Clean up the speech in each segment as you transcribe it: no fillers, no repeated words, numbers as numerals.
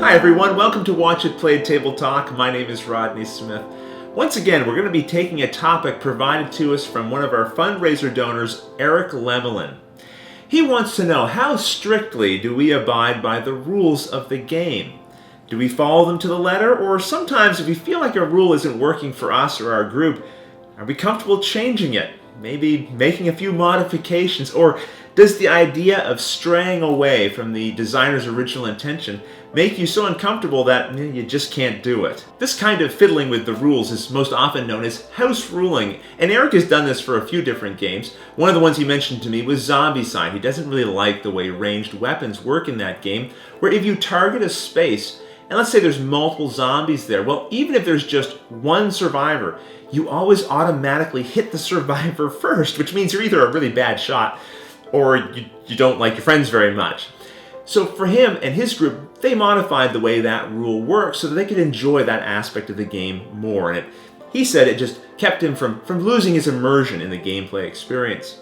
Hi everyone, welcome to Watch It Played Table Talk. My name is Rodney Smith. Once again, we're going to be taking a topic provided to us from one of our fundraiser donors, Eric Lemelin. He wants to know, how strictly do we abide by the rules of the game? Do we follow them to the letter, or sometimes if we feel like a rule isn't working for us or our group, are we comfortable changing it? Maybe making a few modifications, or does the idea of straying away from the designer's original intention make you so uncomfortable that you just can't do it? This kind of fiddling with the rules is most often known as house ruling, and Eric has done this for a few different games. One of the ones he mentioned to me was Zombicide. He doesn't really like the way ranged weapons work in that game, where if you target a space, and let's say there's multiple zombies there, well, even if there's just one survivor, you always automatically hit the survivor first, which means you're either a really bad shot or you don't like your friends very much. So for him and his group, they modified the way that rule works so that they could enjoy that aspect of the game more. And he said it just kept him from losing his immersion in the gameplay experience.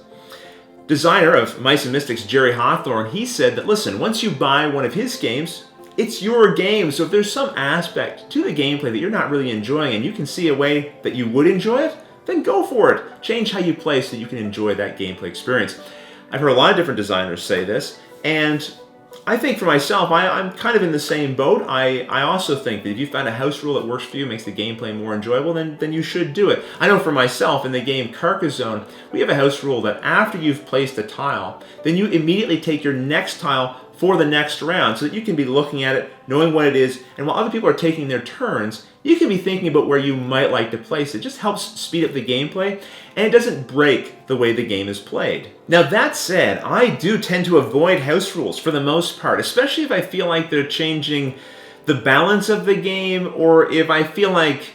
Designer of Mice and Mystics, Jerry Hawthorne, he said that, listen, once you buy one of his games, it's your game, so if there's some aspect to the gameplay that you're not really enjoying and you can see a way that you would enjoy it, then go for it. Change how you play so that you can enjoy that gameplay experience. I've heard a lot of different designers say this, and I think for myself, I'm kind of in the same boat. I also think that if you find a house rule that works for you, makes the gameplay more enjoyable, then you should do it. I know for myself, in the game Carcassonne, we have a house rule that after you've placed a tile, then you immediately take your next tile for the next round so that you can be looking at it, knowing what it is, and while other people are taking their turns, you can be thinking about where you might like to place it. It just helps speed up the gameplay, and it doesn't break the way the game is played. Now that said, I do tend to avoid house rules for the most part, especially if I feel like they're changing the balance of the game, or if I feel like,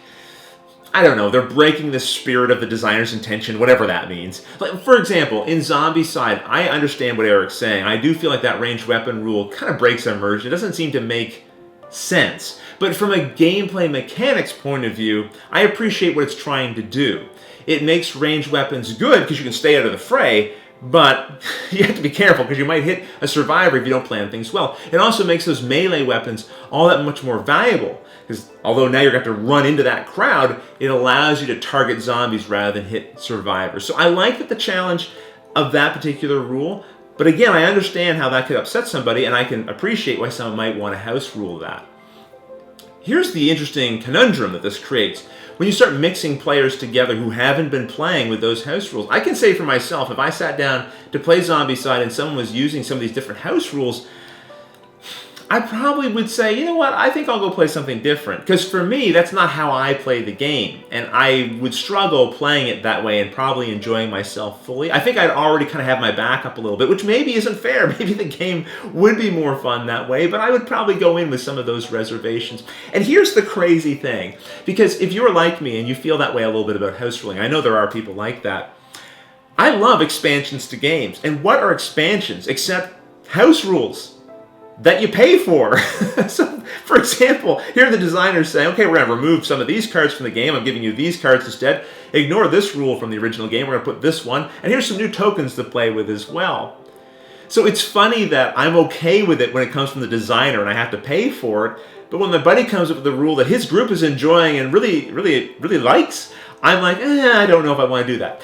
I don't know, they're breaking the spirit of the designer's intention, whatever that means. Like, for example, in Zombicide, I understand what Eric's saying. I do feel like that ranged weapon rule kind of breaks immersion. It doesn't seem to make sense. But from a gameplay mechanics point of view, I appreciate what it's trying to do. It makes ranged weapons good because you can stay out of the fray, but you have to be careful because you might hit a survivor if you don't plan things well. It also makes those melee weapons all that much more valuable, because although now you're going to have to run into that crowd, it allows you to target zombies rather than hit survivors. So I like the challenge of that particular rule, but again, I understand how that could upset somebody, and I can appreciate why someone might want to house rule that. Here's the interesting conundrum that this creates. When you start mixing players together who haven't been playing with those house rules, I can say for myself, if I sat down to play Zombicide and someone was using some of these different house rules, I probably would say, you know what, I think I'll go play something different. Because for me, that's not how I play the game. And I would struggle playing it that way and probably enjoying myself fully. I think I'd already kind of have my back up a little bit, which maybe isn't fair. Maybe the game would be more fun that way, but I would probably go in with some of those reservations. And here's the crazy thing, because if you're like me and you feel that way a little bit about house ruling, I know there are people like that. I love expansions to games. And what are expansions except house rules that you pay for? So, for example, here the designers say, okay, we're going to remove some of these cards from the game. I'm giving you these cards instead. Ignore this rule from the original game. We're going to put this one. And here's some new tokens to play with as well. So it's funny that I'm okay with it when it comes from the designer and I have to pay for it. But when my buddy comes up with a rule that his group is enjoying and really likes, I'm like, I don't know if I want to do that.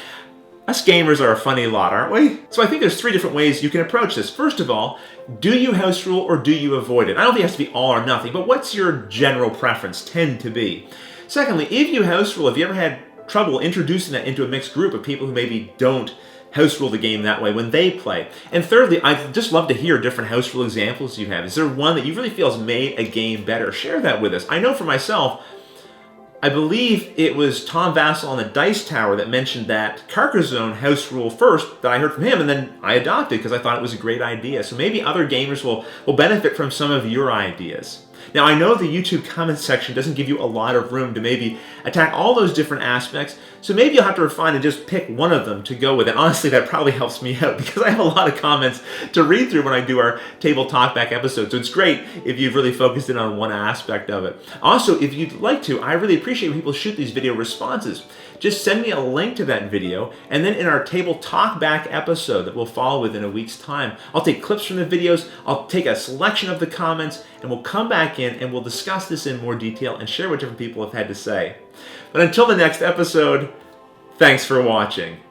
Us gamers are a funny lot, aren't we? So I think there's three different ways you can approach this. First of all, do you house rule or do you avoid it? I don't think it has to be all or nothing, but what's your general preference tend to be? Secondly, if you house rule, have you ever had trouble introducing that into a mixed group of people who maybe don't house rule the game that way when they play? And thirdly, I'd just love to hear different house rule examples you have. Is there one that you really feel has made a game better? Share that with us. I know for myself, I believe it was Tom Vassell on the Dice Tower that mentioned that Carcassonne house rule first that I heard from him, and then I adopted because I thought it was a great idea. So maybe other gamers will benefit from some of your ideas. Now, I know the YouTube comment section doesn't give you a lot of room to maybe attack all those different aspects, so maybe you'll have to refine and just pick one of them to go with. And honestly, that probably helps me out because I have a lot of comments to read through when I do our Table Talkback episodes. So it's great if you've really focused in on one aspect of it. Also, if you'd like to, I really appreciate when people shoot these video responses. just send me a link to that video, and then in our Table Talk Back episode that will follow within a week's time, I'll take clips from the videos, I'll take a selection of the comments, and we'll come back in and we'll discuss this in more detail and share what different people have had to say. But until the next episode, thanks for watching.